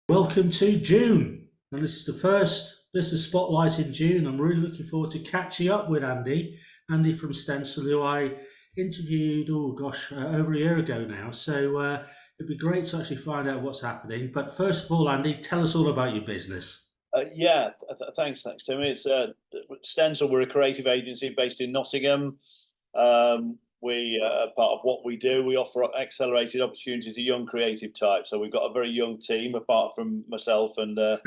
Welcome to June, and this is the first Business Spotlight in June. I'm really looking forward to catching up with Andy from Stencil, who I interviewed, oh gosh, over a year ago now. So it'd be great to actually find out what's happening. But first of all, Andy, tell us all about your business. Thanks, Tim. It's Stencil. We're a creative agency based in Nottingham. Part of what we do, we offer accelerated opportunity to young creative types. So we've got a very young team, apart from myself and the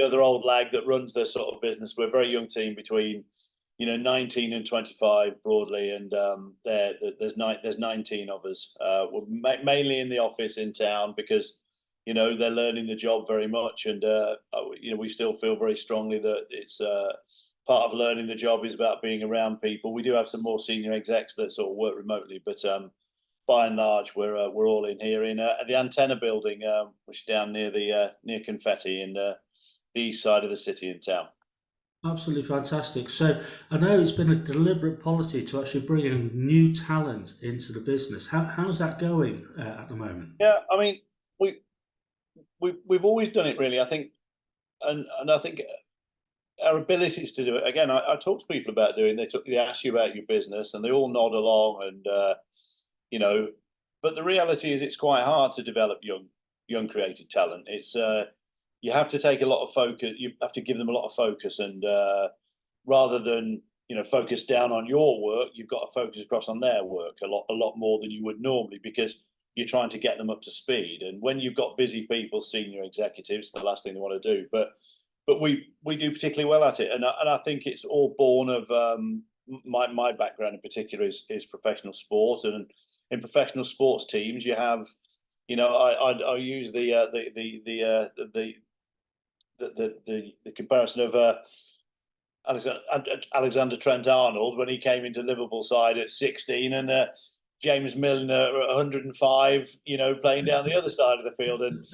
other old lag that runs this sort of business. We're a very young team between 19 and 25 broadly, and there's 19 of us. We're mainly in the office in town because they're learning the job very much, and we still feel very strongly that it's part of learning the job is about being around people. We do have some more senior execs that sort of work remotely, but by and large, we're all in here in the Antenna building, which is down near the near Confetti in the east side of the city in town. Absolutely fantastic. So I know it's been a deliberate policy to actually bring in new talent into the business. How's that going at the moment? Yeah, I mean, we we've always done it really. I think, and I think our abilities to do it. Again, I talk to people about doing. They ask you about your business, and they all nod along, and you know. But the reality is, it's quite hard to develop young creative talent. It's you have to take a lot of focus. You have to give them a lot of focus, and rather than focus down on your work, you've got to focus across on their work a lot more than you would normally, because you're trying to get them up to speed. And when you've got busy people, senior executives, the last thing they want to do. But we do particularly well at it, and I think it's all born of my background in particular is professional sport, and in professional sports teams you have, I use the comparison of Alexander Trent Arnold when he came into Liverpool side at 16, and James Milner at 105, playing down the other side of the field, and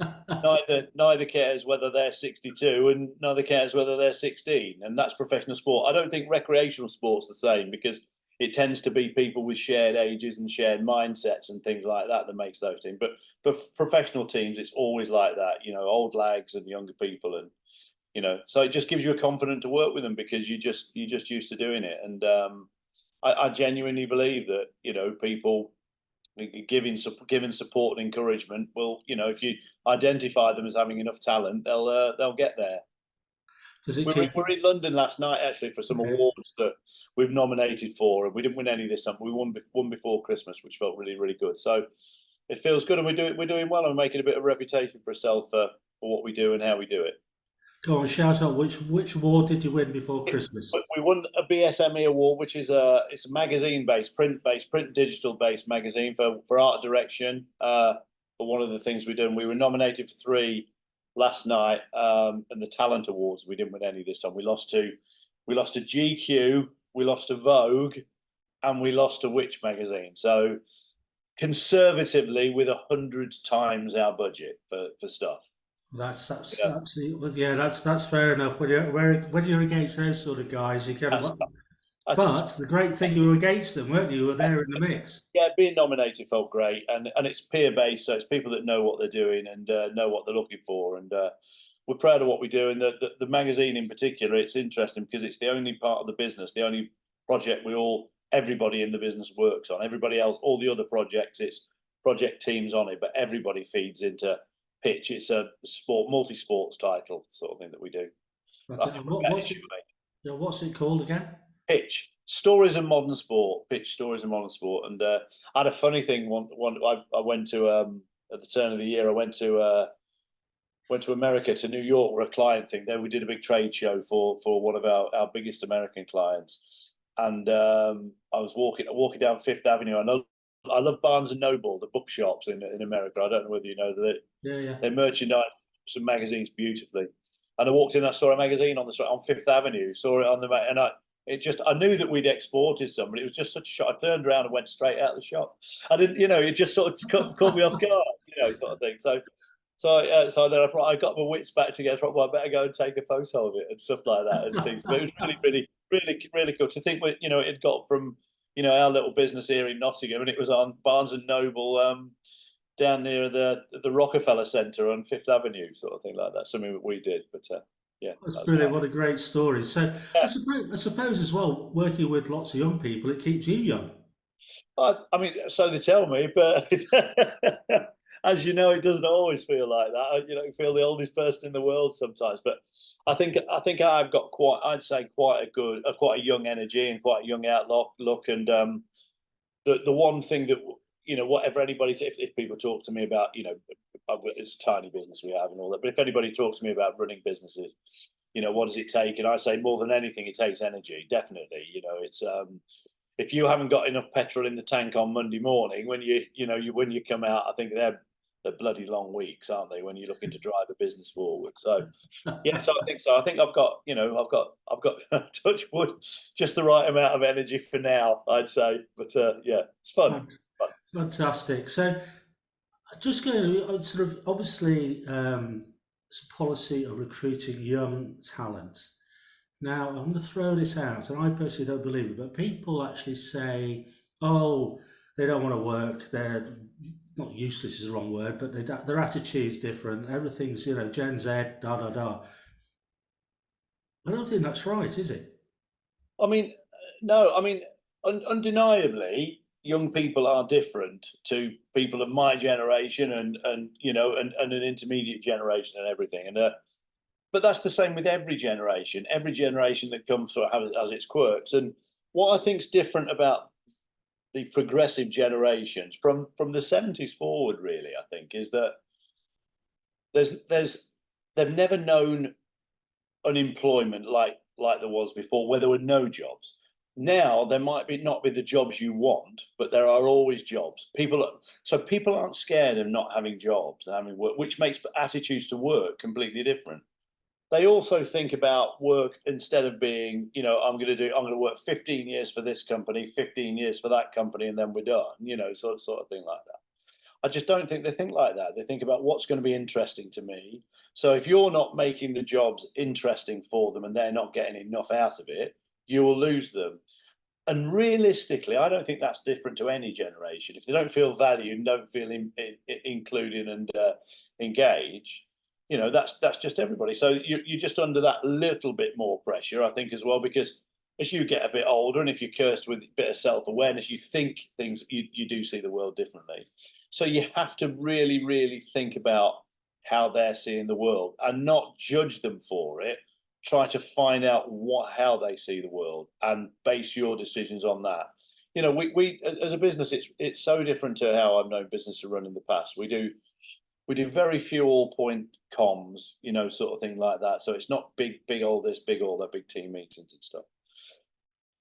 neither cares whether they're 62 and neither cares whether they're 16, and that's professional sport. I don't think recreational sport's the same, because it tends to be people with shared ages and shared mindsets and things like that that makes those teams. But professional teams, it's always like that, old lags and younger people, and so it just gives you a confidence to work with them because you're just used to doing it. And I genuinely believe that people giving support and encouragement will, if you identify them as having enough talent, they'll get there. Does it We keep? were in London last night actually for some Okay. awards that we've nominated for, and we didn't win any this time. We won before Christmas, which felt really, really good. So it feels good, and we're doing well, and we're making a bit of a reputation for ourselves for what we do and how we do it. Go on, shout out which award did you win before Christmas? We won a BSME award, which is it's a magazine based, print digital based magazine for art direction. For one of the things we do, and we were nominated for three last night, and the talent awards. We didn't win any this time. We lost to GQ, we lost to Vogue, and we lost to Which magazine. So conservatively, with 100 times our budget for stuff. That's Yeah, absolutely, well, yeah. That's fair enough. When you're against those sort of guys, you kind that's of. that's But the great thing, you were against them, weren't you? You were there in the mix. yeah, being nominated felt great, and it's peer based, so it's people that know what they're doing and know what they're looking for, and we're proud of what we do. And the magazine in particular, it's interesting because it's the only part of the business, the only project everybody in the business works on. Everybody else, all the other projects, it's project teams on it, but everybody feeds into Pitch. It's a multi sports title sort of thing that we do. That's I it. think And we're getting it, what's it called again? Pitch Stories in Modern Sport. Pitch Stories in Modern Sport. And I had a funny thing. I went to at the turn of the year. I went to America, to New York, where a client thing. There we did a big trade show for one of our biggest American clients. And I was walking down Fifth Avenue. I love Barnes and Noble, the bookshops in America. I don't know whether you know that Yeah, yeah. they merchandise some magazines beautifully. And I walked in, I saw a magazine on Fifth Avenue, saw it on the and I knew that we'd exported some, but it was just such a shock. I turned around and went straight out of the shop. I didn't, it just sort of caught me off guard, sort of thing. So then I got my wits back together. I thought, well, I better go and take a photo of it and stuff like that and things. But it was really, really, really, really cool to think. It got from our little business here in Nottingham, and it was on Barnes and Noble. down near the Rockefeller Center on Fifth Avenue, sort of thing like that. Something that we did, but yeah, That's that's brilliant. What a great story. So yeah. I suppose as well, working with lots of young people, it keeps you young. I mean, so they tell me, but as you know, it doesn't always feel like that. You know, you feel the oldest person in the world sometimes. But I think I've got quite, I'd say, quite a young energy and quite a young outlook. And the one thing that, whatever anybody, if people talk to me about, it's a tiny business we have and all that, but if anybody talks to me about running businesses, what does it take? And I say more than anything, it takes energy. Definitely, it's if you haven't got enough petrol in the tank on Monday morning, when you come out, I think they're bloody long weeks, aren't they? When you're looking to drive a business forward. So yeah, so I think so. I think I've got touch wood, just the right amount of energy for now, I'd say. But yeah, it's fun. Fun. Fantastic. So just going sort of obviously it's a policy of recruiting young talent. Now, I'm going to throw this out, and I personally don't believe it, but people actually say, oh, they don't want to work. They're not useless is the wrong word, but their attitude's different. Everything's, Gen Z, da da da. I don't think that's right, is it? I mean, no, I mean, undeniably, young people are different to people of my generation and an intermediate generation and everything. And but that's the same with every generation. Every generation that comes through has its quirks. And what I think's different about the progressive generations from the 70s forward, really, I think, is that there's they've never known unemployment like there was before, where there were no jobs. Now there might be not be the jobs you want, but there are always jobs. People aren't scared of not having jobs and having work, which makes attitudes to work completely different. They also think about work instead of being, I'm going to work 15 years for this company, 15 years for that company, and then we're done, sort of thing like that. I just don't think they think like that. They think about what's going to be interesting to me. So if you're not making the jobs interesting for them and they're not getting enough out of it, you will lose them. And realistically, I don't think that's different to any generation. If they don't feel valued and don't feel included and engaged, that's just everybody. So you're just under that little bit more pressure, I think, as well, because as you get a bit older, and if you're cursed with a bit of self-awareness, you think things, you do see the world differently. So you have to really, really think about how they're seeing the world and not judge them for it. Try to find out how they see the world and base your decisions on that. We as a business, it's so different to how I've known businesses run in the past. We do very few all point comms, sort of thing like that. So it's not big all this, big all that, big team meetings and stuff.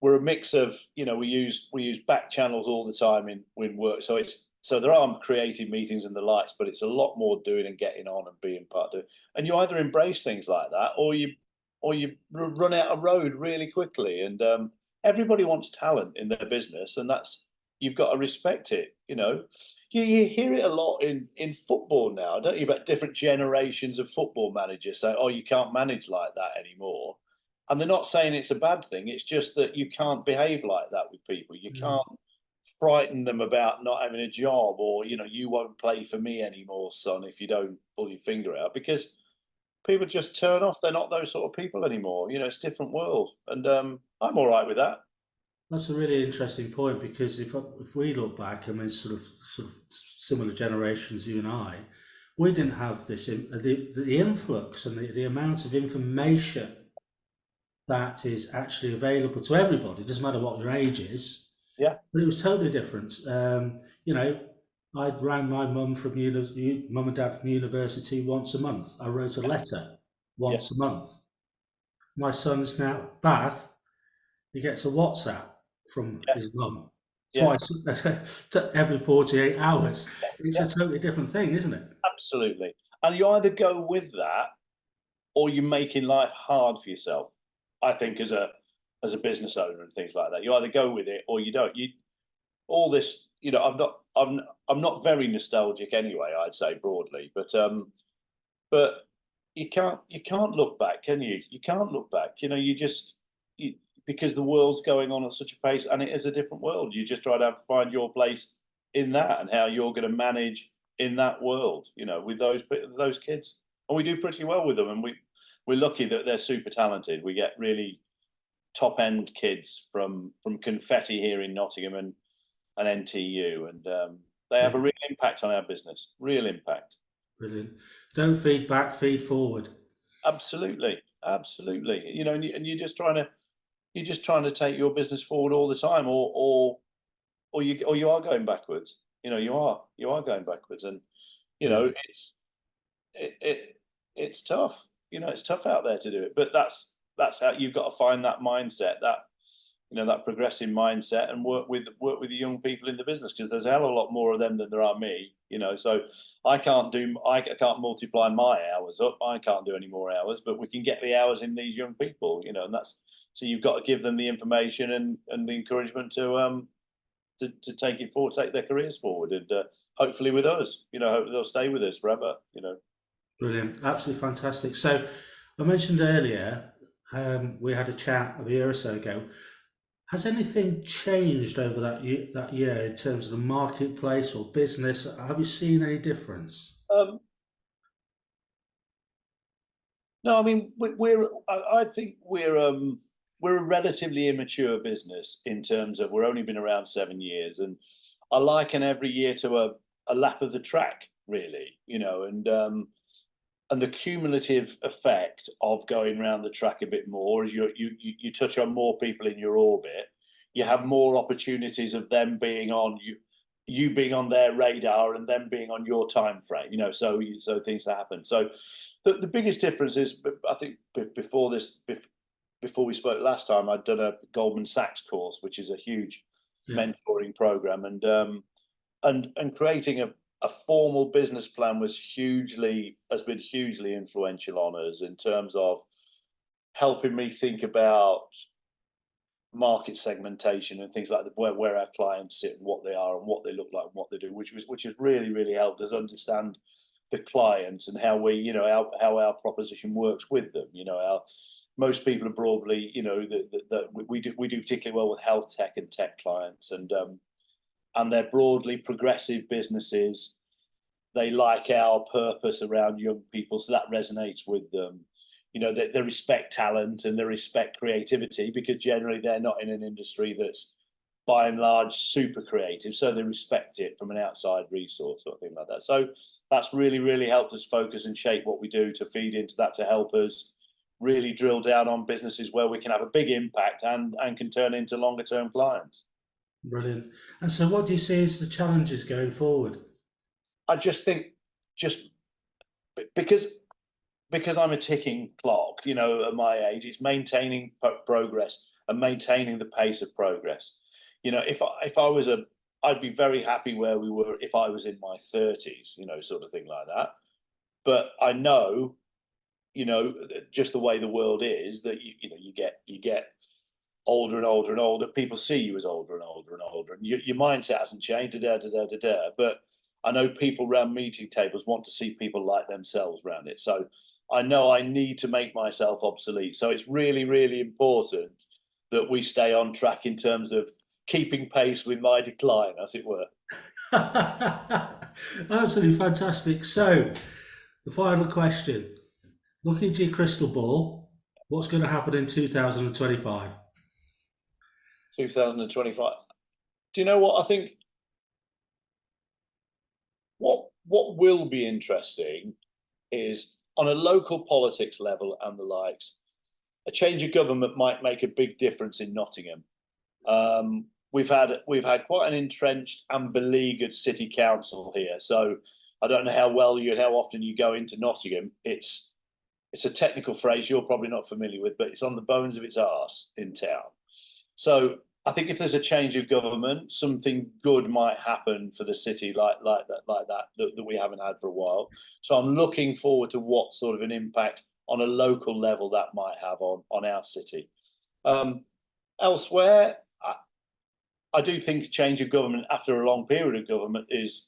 We're a mix of, we use back channels all the time in work. So there are creative meetings and the likes, but it's a lot more doing and getting on and being part of it. And you either embrace things like that, or you run out of road really quickly. And everybody wants talent in their business, and you've got to respect it. You hear it a lot in football now, don't you? About different generations of football managers say, "Oh, you can't manage like that anymore." And they're not saying it's a bad thing. It's just that you can't behave like that with people. You Mm. can't frighten them about not having a job, or you won't play for me anymore, son, if you don't pull your finger out, because people just turn off. They're not those sort of people anymore. It's a different world, and I'm all right with that. That's a really interesting point because if we look back, I mean, sort of similar generations, you and I, we didn't have the influx and the amount of information that is actually available to everybody. It doesn't matter what your age is, Yeah, but it was totally different. I'd rang my mum and dad from university once a month. I wrote a letter yeah, once a month. My son's now at Bath. He gets a WhatsApp from yeah, his mum yeah, twice every 48 hours. It's yeah. a totally different thing, isn't it? Absolutely. And you either go with that, or you're making life hard for yourself. I think as a business owner and things like that, you either go with it or you don't. All this, I'm not very nostalgic anyway, I'd say broadly, but you can't look back, can you? You can't look back. Because the world's going on at such a pace, and it is a different world. You just try to find your place in that and how you're going to manage in that world, you know, with those kids, and we do pretty well with them, and we're lucky that they're super talented. We get really top end kids from Confetti here in Nottingham and NTU, and they have a real impact on our business. Real impact. Brilliant. Don't feed back, feed forward. Absolutely, absolutely. You know, and you're just trying to take your business forward all the time, or you are going backwards. You know, you are going backwards, and you know it's tough. You know, it's tough out there to do it, but that's how you've got to find that mindset, that you know, that progressive mindset, and work with the young people in the business, because there's a hell of a lot more of them than there are me. You know, so I can't multiply my hours up. I can't do any more hours, but we can get the hours in these young people. You know, and that's so you've got to give them the information and the encouragement to take it forward, take their careers forward, and hopefully with us, you know, hope they'll stay with us forever. You know, Brilliant. Absolutely fantastic. So I mentioned earlier, we had a chat a year or so ago. Has anything changed over that year in terms of the marketplace or business? Have you seen any difference? no, I mean I think we're a relatively immature business in terms of we're only been around 7 years, and I liken every year to a lap of the track, really. You know, and the cumulative effect of going around the track a bit more, as you touch on more people in your orbit, you have more opportunities of them being on you being on their radar and them being on your time frame. You know, so things happen. So the biggest difference is, I think before we spoke last time, I'd done a Goldman Sachs course, which is a huge mentoring program, and creating a formal business plan has been hugely influential on us in terms of helping me think about market segmentation and things like that, where our clients sit and what they are and what they look like and what they do, which has really helped us understand the clients and how we, you know, how our proposition works with them. You know, most people are broadly, you know, that we do particularly well with health tech and tech clients, and they're broadly progressive businesses. They like our purpose around young people, so that resonates with them. You know, they respect talent and they respect creativity, because generally they're not in an industry that's by and large super creative, so they respect it from an outside resource or thing like that. So that's really helped us focus and shape what we do to feed into that, to help us really drill down on businesses where we can have a big impact and can turn into longer term clients. Brilliant. And so what do you see as the challenges going forward? I just think, just because I'm a ticking clock, you know, at my age, it's maintaining progress and maintaining the pace of progress. You know, if I was I'd be very happy where we were if I was in my 30s, you know, sort of thing like that. But I know, you know, just the way the world is, that you know, you get older and older and older. People see you as older and older and older, and your mindset hasn't changed. But I know people around meeting tables want to see people like themselves around it. So I know I need to make myself obsolete. So it's really important that we stay on track in terms of keeping pace with my decline, as it were. Absolutely fantastic. So, the final question: looking into your crystal ball, what's going to happen in 2025? 2025. Do you know what I think? What will be interesting is, on a local politics level and the likes, a change of government might make a big difference in Nottingham. We've had quite an entrenched and beleaguered city council here, so I don't know how often you go into Nottingham. It's a technical phrase you're probably not familiar with, but it's on the bones of its arse in town. So I think if there's a change of government, something good might happen for the city like that we haven't had for a while. So I'm looking forward to what sort of an impact on a local level that might have on our city. Elsewhere, I do think change of government after a long period of government is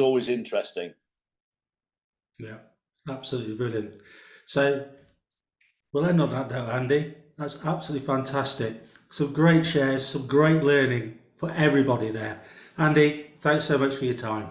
always interesting. Yeah, absolutely brilliant. So we'll end on that note, Andy. That's absolutely fantastic. Some great shares, some great learning for everybody there. Andy, thanks so much for your time.